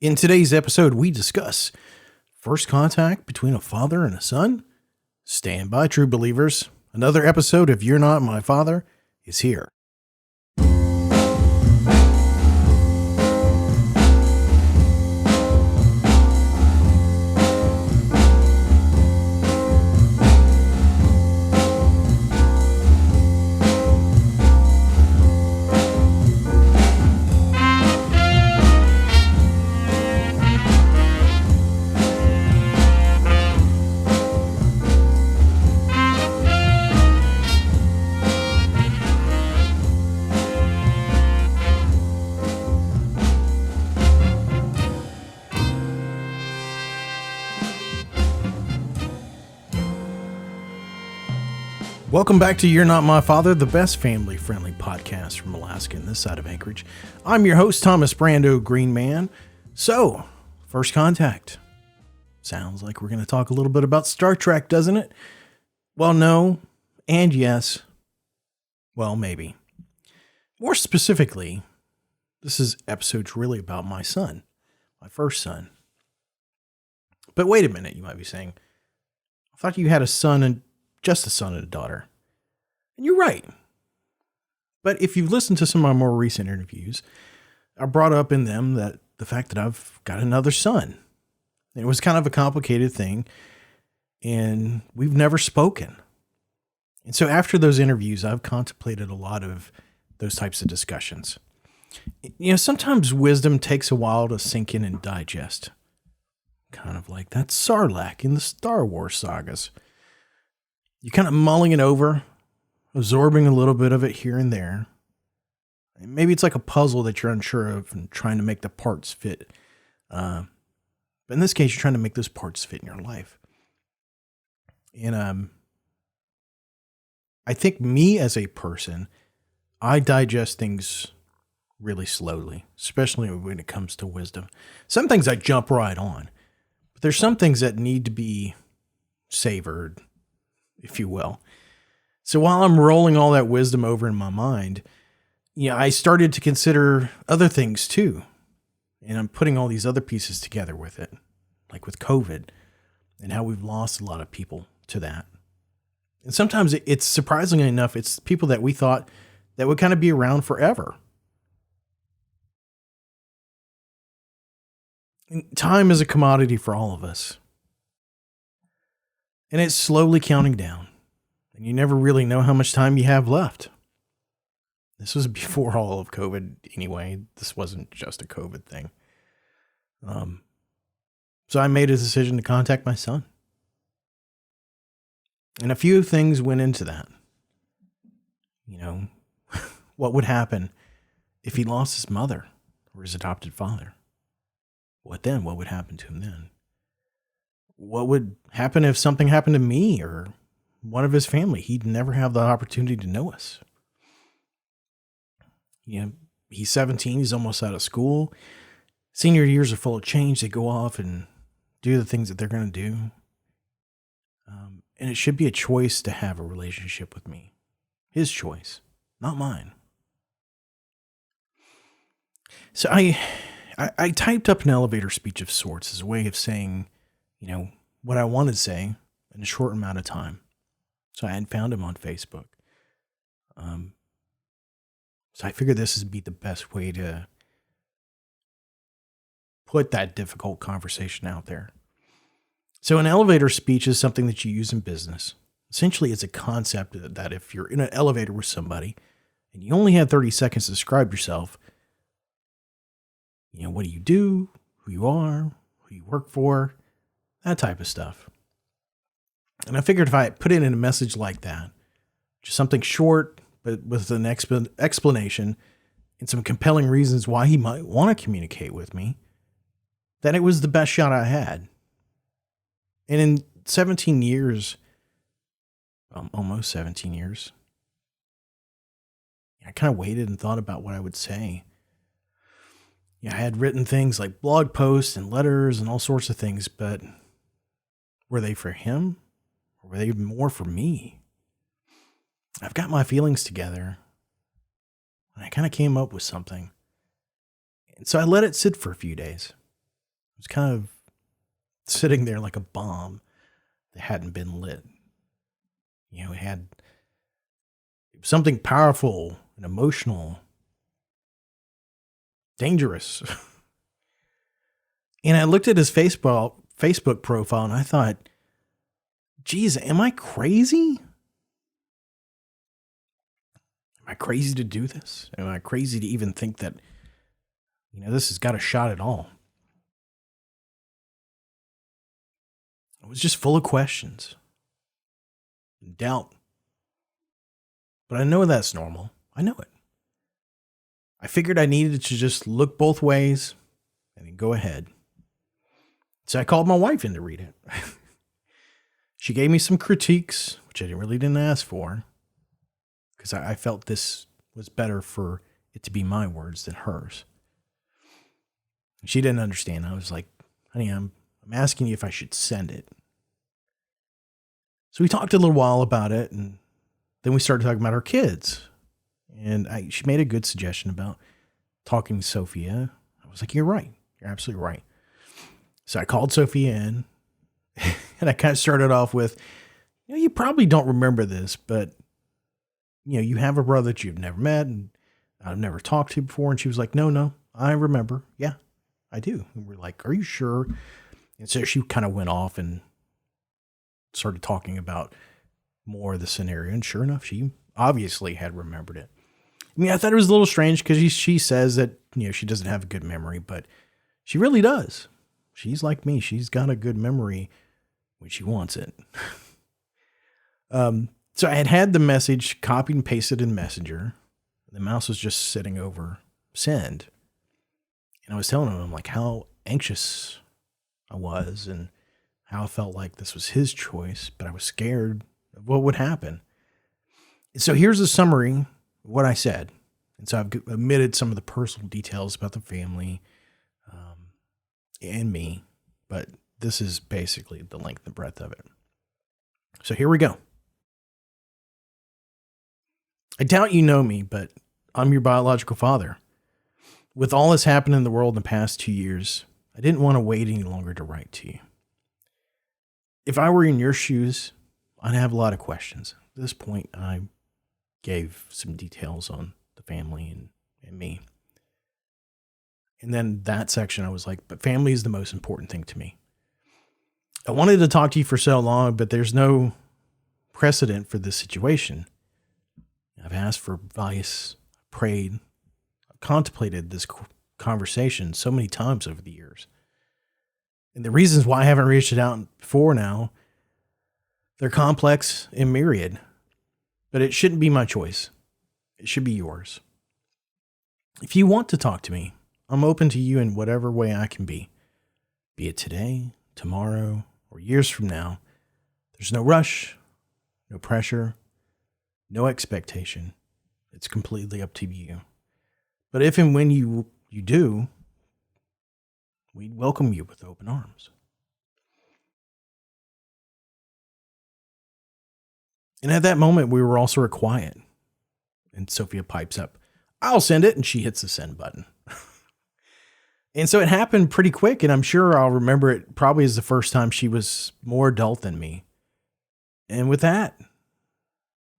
In today's episode, we discuss first contact between a father and a son. Stand by, true believers. Another episode of You're Not My Father is here. Welcome back to You're Not My Father, the best family-friendly podcast from Alaska and this side of Anchorage. I'm your host, Thomas Brando Green Man. So, first contact. Sounds like we're going to talk a little bit about Star Trek, doesn't it? Well, no, and yes. Well, maybe. More specifically, this episode's really about my son, my first son. But wait a minute, you might be saying. I thought you had a son and just a son and a daughter. And you're right. But if you've listened to some of my more recent interviews, I brought up in them that the fact that I've got another son. And it was kind of a complicated thing, and we've never spoken. And so after those interviews, I've contemplated a lot of those types of discussions. You know, sometimes wisdom takes a while to sink in and digest. Kind of like that Sarlacc in the Star Wars sagas. You're kind of mulling it over, absorbing a little bit of it here and there. Maybe it's like a puzzle that you're unsure of and trying to make the parts fit. But in this case, you're trying to make those parts fit in your life. And I think me as a person, I digest things really slowly, especially when it comes to wisdom. Some things I jump right on, but there's some things that need to be savored, if you will. So while I'm rolling all that wisdom over in my mind, I started to consider other things too. And I'm putting all these other pieces together with it, like with COVID and how we've lost a lot of people to that. And sometimes it's surprisingly enough, it's people that we thought that would kind of be around forever. And time is a commodity for all of us. And it's slowly counting down. And you never really know how much time you have left. This was before all of COVID anyway. This wasn't just a COVID thing. So I made a decision to contact my son. And a few things went into that. What would happen if he lost his mother or his adopted father? What then? What would happen to him then? What would happen if something happened to me or one of his family? He'd never have the opportunity to know us. He's 17. He's almost out of school. Senior years are full of change. They go off and do the things that they're going to do. And it should be a choice to have a relationship with me. His choice, not mine. So I typed up an elevator speech of sorts as a way of saying, what I wanted to say in a short amount of time. So I had found him on Facebook. So I figured this would be the best way to put that difficult conversation out there. So an elevator speech is something that you use in business. Essentially, it's a concept that if you're in an elevator with somebody and you only have 30 seconds to describe yourself, what do you do, who you are, who you work for, that type of stuff. And I figured if I put it in a message like that, just something short, but with an explanation and some compelling reasons why he might want to communicate with me, that it was the best shot I had. And in 17 years, almost 17 years, I kind of waited and thought about what I would say. I had written things like blog posts and letters and all sorts of things, but were they for him or were they more for me? I've got my feelings together and I kind of came up with something. And so I let it sit for a few days. was kind of sitting there like a bomb that hadn't been lit. It had something powerful and emotional, dangerous. And I looked at his Facebook profile and I thought, geez, am I crazy? Am I crazy to do this? Am I crazy to even think that, this has got a shot at all? I was just full of questions and doubt. But I know that's normal. I know it. I figured I needed to just look both ways and then go ahead. So I called my wife in to read it. She gave me some critiques, which I really didn't ask for, because I felt this was better for it to be my words than hers. She didn't understand. I was like, honey, I'm asking you if I should send it. So we talked a little while about it, and then we started talking about our kids. And she made a good suggestion about talking to Sophia. I was like, you're right. You're absolutely right. So I called Sophia in, and I kind of started off with, you probably don't remember this, but, you have a brother that you've never met and I've never talked to before. And she was like, no, I remember. Yeah, I do. And we're like, are you sure? And so she kind of went off and started talking about more of the scenario. And sure enough, she obviously had remembered it. I thought it was a little strange because she says that, she doesn't have a good memory, but she really does. She's like me. She's got a good memory when she wants it. So I had the message copied and pasted in Messenger. The mouse was just sitting over send. And I was telling him, like, how anxious I was and how I felt like this was his choice, but I was scared of what would happen. And so here's a summary of what I said. And so I've omitted some of the personal details about the family and me, but this is basically the length and breadth of it. So here we go. I doubt you know me, but I'm your biological father. With all that's happened in the world in the past 2 years, I didn't want to wait any longer to write to you. If I were in your shoes, I'd have a lot of questions. At this point, I gave some details on the family and me. And then that section, I was like, but family is the most important thing to me. I wanted to talk to you for so long, but there's no precedent for this situation. I've asked for advice, prayed, I've contemplated this conversation so many times over the years. And the reasons why I haven't reached it out before now, they're complex and myriad, but it shouldn't be my choice. It should be yours. If you want to talk to me, I'm open to you in whatever way I can be it today, tomorrow, or years from now. There's no rush, no pressure, no expectation. It's completely up to you. But if and when you do, we'd welcome you with open arms. And at that moment, we were all sort of quiet. And Sophia pipes up, I'll send it. And she hits the send button. And so it happened pretty quick. And I'm sure I'll remember it probably as the first time she was more adult than me. And with that,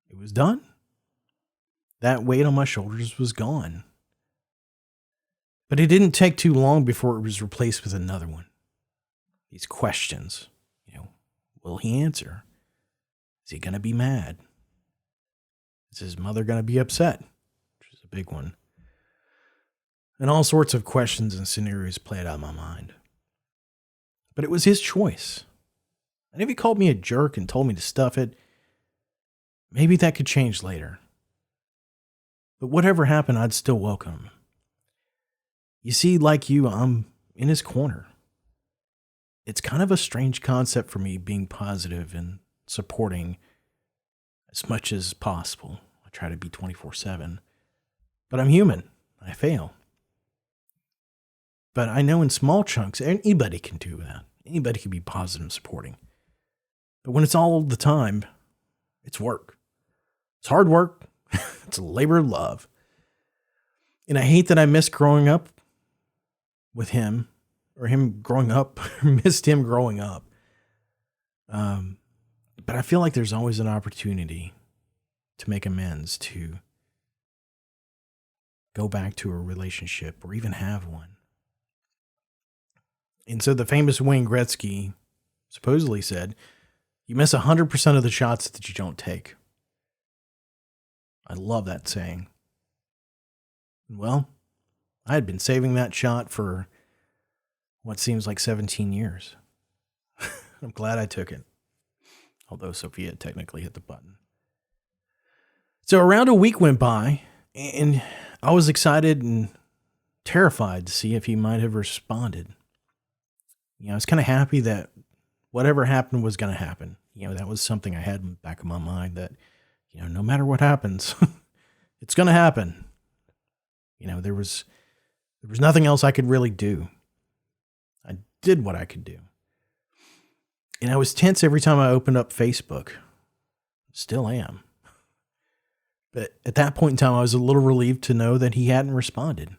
it was done. That weight on my shoulders was gone. But it didn't take too long before it was replaced with another one. These questions, will he answer? Is he going to be mad? Is his mother going to be upset? Which is a big one. And all sorts of questions and scenarios played out in my mind. But it was his choice. And if he called me a jerk and told me to stuff it, maybe that could change later. But whatever happened, I'd still welcome him. You see, like you, I'm in his corner. It's kind of a strange concept for me being positive and supporting as much as possible. I try to be 24/7. But I'm human. I fail. But I know in small chunks, anybody can do that. Anybody can be positive and supporting. But when it's all the time, it's work. It's hard work. It's a labor of love. And I hate that I missed growing up with him or him growing up, missed him growing up. But I feel like there's always an opportunity to make amends, to go back to a relationship or even have one. And so the famous Wayne Gretzky supposedly said, you miss 100% of the shots that you don't take. I love that saying. Well, I had been saving that shot for what seems like 17 years. I'm glad I took it. Although Sophia technically hit the button. So around a week went by, and I was excited and terrified to see if he might have responded. I was kind of happy that whatever happened was going to happen. That was something I had in the back of my mind that, no matter what happens, it's going to happen. There was nothing else I could really do. I did what I could do. And I was tense every time I opened up Facebook. Still am. But at that point in time, I was a little relieved to know that he hadn't responded.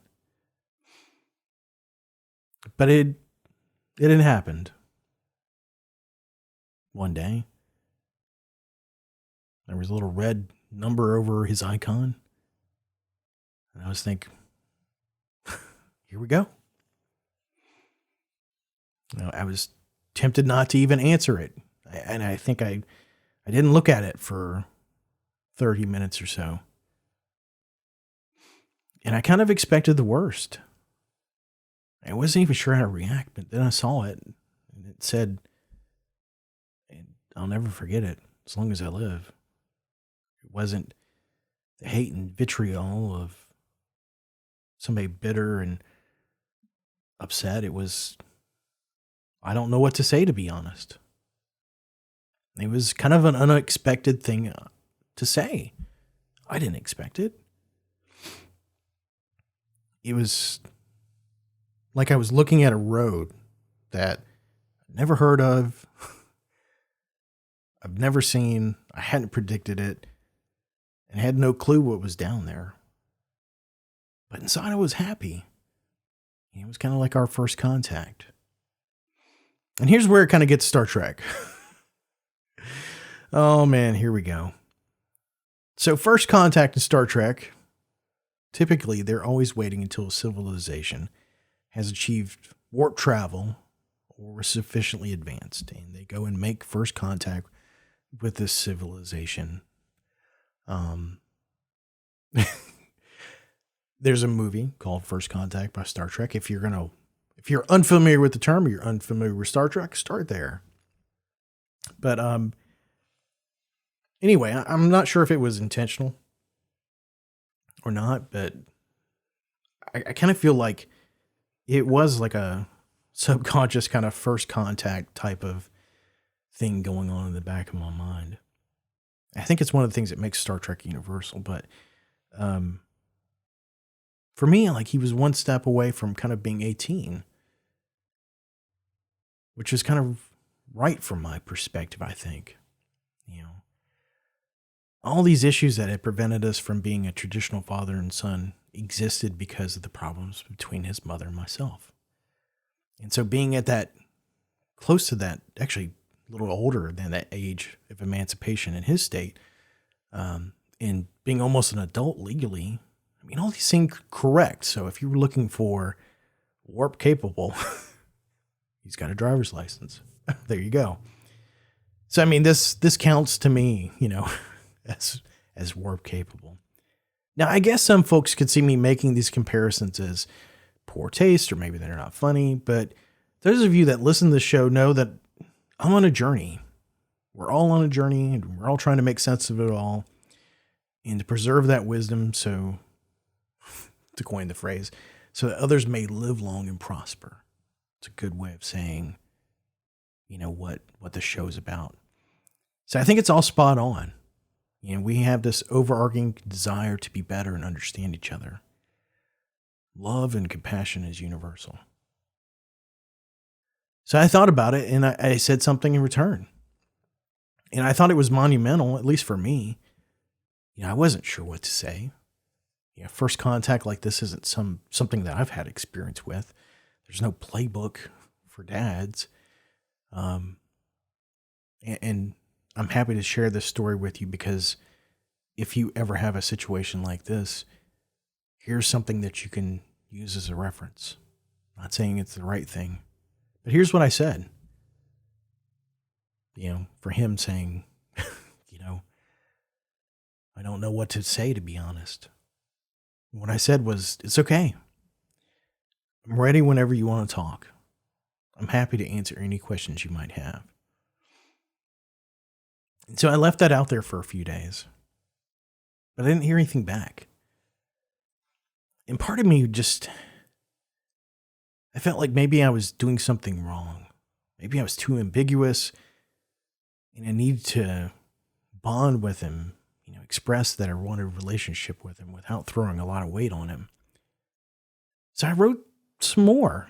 But it had happened. One day, there was a little red number over his icon. And I was thinking, here we go. I was tempted not to even answer it. And I think I didn't look at it for 30 minutes or so. And I kind of expected the worst. I wasn't even sure how to react, but then I saw it and it said, and I'll never forget it as long as I live. It wasn't the hate and vitriol of somebody bitter and upset. It was, I don't know what to say, to be honest. It was kind of an unexpected thing to say. I didn't expect it. It was like I was looking at a road that I'd never heard of. I've never seen. I hadn't predicted it and had no clue what was down there. But inside I was happy. It was kind of like our first contact. And here's where it kind of gets Star Trek. Oh man, here we go. So first contact in Star Trek, typically they're always waiting until a civilization has achieved warp travel or is sufficiently advanced. And they go and make first contact with this civilization. There's a movie called First Contact by Star Trek. If you're unfamiliar with the term, or you're unfamiliar with Star Trek, start there. But anyway, I'm not sure if it was intentional or not, but I kind of feel like it was like a subconscious kind of first contact type of thing going on in the back of my mind. I think it's one of the things that makes Star Trek universal, but for me, like, he was one step away from kind of being 18, which is kind of right from my perspective, I think. All these issues that had prevented us from being a traditional father and son existed because of the problems between his mother and myself. And so being at that, close to that, actually a little older than that age of emancipation in his state, and being almost an adult legally, I mean, all these things correct. So if you were looking for warp capable, he's got a driver's license. There you go. So, I mean, this counts to me, as warp capable. Now, I guess some folks could see me making these comparisons as poor taste, or maybe they're not funny, but those of you that listen to the show know that I'm on a journey. We're all on a journey, and we're all trying to make sense of it all and to preserve that wisdom, so, to coin the phrase, so that others may live long and prosper. It's a good way of saying, what the show's about. So I think it's all spot on. We have this overarching desire to be better and understand each other. Love and compassion is universal. So I thought about it, and I said something in return. And I thought it was monumental, at least for me. I wasn't sure what to say. First contact like this isn't something that I've had experience with. There's no playbook for dads. And I'm happy to share this story with you because if you ever have a situation like this, here's something that you can use as a reference. Not saying it's the right thing, but here's what I said. For him saying, I don't know what to say, to be honest. What I said was, it's okay. I'm ready whenever you want to talk. I'm happy to answer any questions you might have. And so I left that out there for a few days, but I didn't hear anything back. And part of me I felt like maybe I was doing something wrong. Maybe I was too ambiguous and I needed to bond with him, express that I wanted a relationship with him without throwing a lot of weight on him. So I wrote some more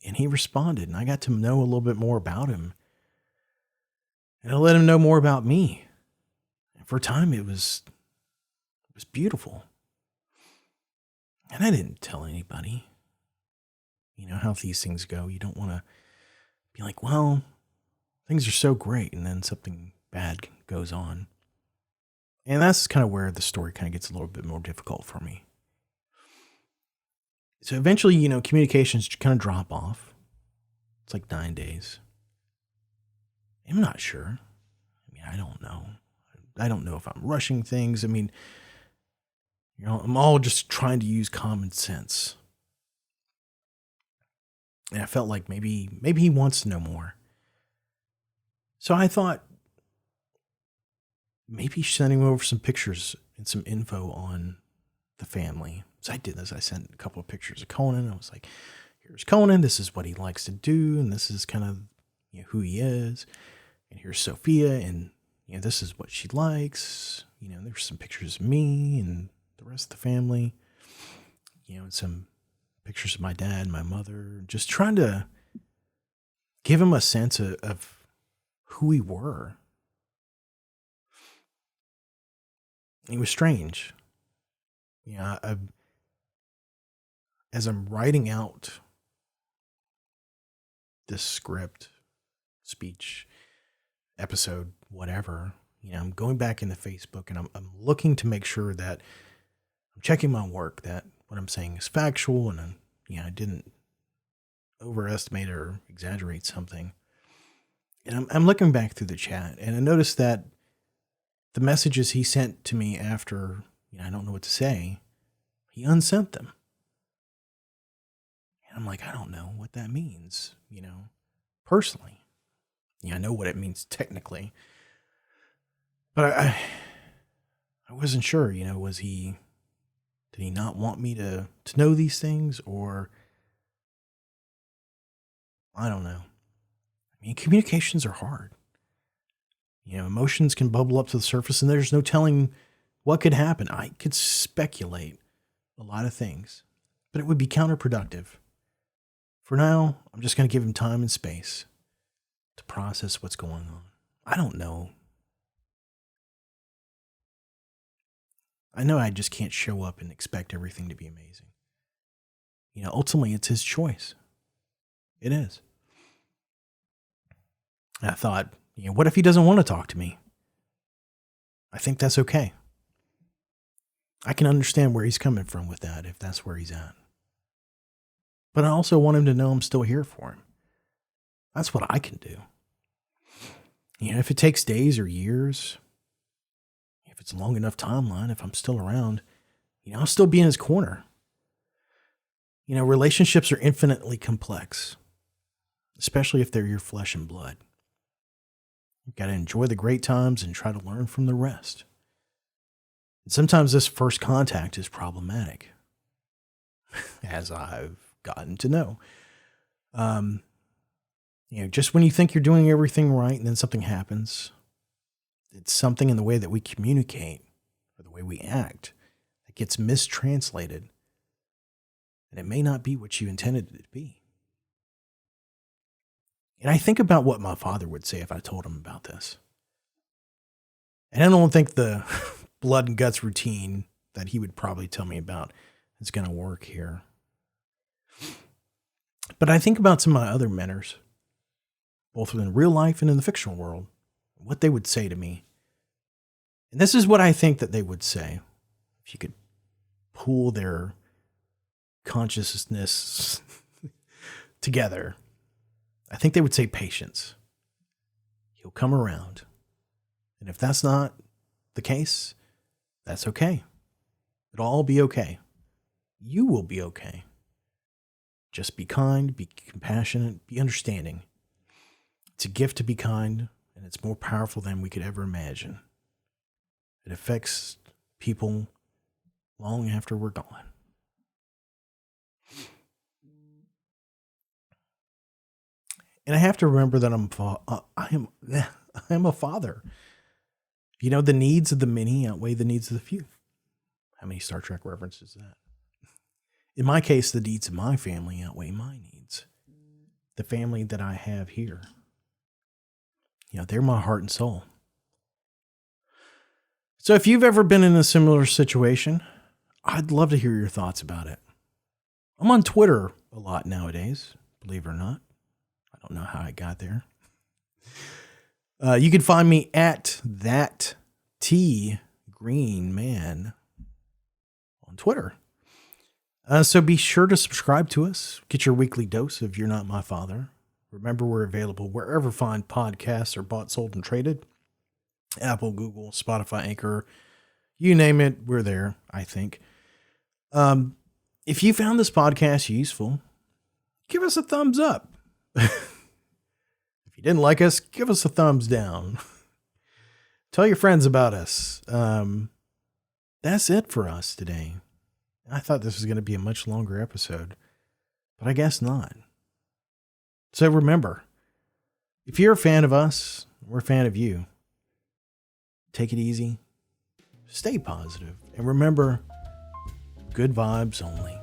and he responded and I got to know a little bit more about him. And I let him know more about me. And for a time it was beautiful. And I didn't tell anybody. You know how these things go. You don't want to be like, well, things are so great, and then something bad goes on. And that's kind of where the story kind of gets a little bit more difficult for me. So eventually, communications kind of drop off. It's like 9 days. I'm not sure. I don't know. I don't know if I'm rushing things. I'm all just trying to use common sense. And I felt like maybe he wants to know more. So I thought maybe sending over some pictures and some info on the family. So I did this. I sent a couple of pictures of Conan. I was like, here's Conan. This is what he likes to do. And this is kind of who he is. And here's Sophia. And this is what she likes. There's some pictures of me and the rest of the family. And some pictures of my dad and my mother. Just trying to give him a sense of who we were. It was strange. As I'm writing out this script, speech, episode, whatever, I'm going back into Facebook and I'm looking to make sure that I'm checking my work, that what I'm saying is factual and I didn't overestimate or exaggerate something. And I'm looking back through the chat and I noticed that the messages he sent to me after, I don't know what to say, he unsent them. And I'm like, I don't know what that means, personally. I know what it means technically. But I wasn't sure, did he not want me to know these things, or I don't know. Communications are hard. Emotions can bubble up to the surface and there's no telling what could happen. I could speculate a lot of things, but it would be counterproductive. For now, I'm just going to give him time and space to process what's going on. I don't know. I know I just can't show up and expect everything to be amazing. Ultimately, it's his choice. It is. And I thought, what if he doesn't want to talk to me? I think that's okay. I can understand where he's coming from with that, if that's where he's at. But I also want him to know I'm still here for him. That's what I can do. If it takes days or years, if it's a long enough timeline, if I'm still around, I'll still be in his corner. Relationships are infinitely complex, especially if they're your flesh and blood. You've got to enjoy the great times and try to learn from the rest. And sometimes this first contact is problematic, as I've gotten to know. Just when you think you're doing everything right and then something happens, it's something in the way that we communicate or the way we act that gets mistranslated. And it may not be what you intended it to be. And I think about what my father would say if I told him about this. And I don't think the blood and guts routine that he would probably tell me about is going to work here. But I think about some of my other mentors, both in real life and in the fictional world, what they would say to me. And this is what I think that they would say. If you could pool their consciousness together, I think they would say patience. He'll come around. And if that's not the case, that's okay. It'll all be okay. You will be okay. Just be kind, be compassionate, be understanding. It's a gift to be kind, and it's more powerful than we could ever imagine. It affects people long after we're gone. And I have to remember that I am a father. You know, the needs of the many outweigh the needs of the few. How many Star Trek references is that? In my case, the needs of my family outweigh my needs. The family that I have here, you know, they're my heart and soul. So if you've ever been in a similar situation, I'd love to hear your thoughts about it. I'm on Twitter a lot nowadays, believe it or not. I don't know how I got there. You can find me at that T Green Man on Twitter. So be sure to subscribe to us. Get your weekly dose of You're Not My Father. Remember, we're available wherever fine podcasts are bought, sold, and traded. Apple, Google, Spotify, Anchor, you name it, we're there, I think. If you found this podcast useful, give us a thumbs up. If you didn't like us, give us a thumbs down. Tell your friends about us. That's it for us today. I thought this was going to be a much longer episode, but I guess not. So remember, if you're a fan of us, we're a fan of you. Take it easy, stay positive, and remember, good vibes only.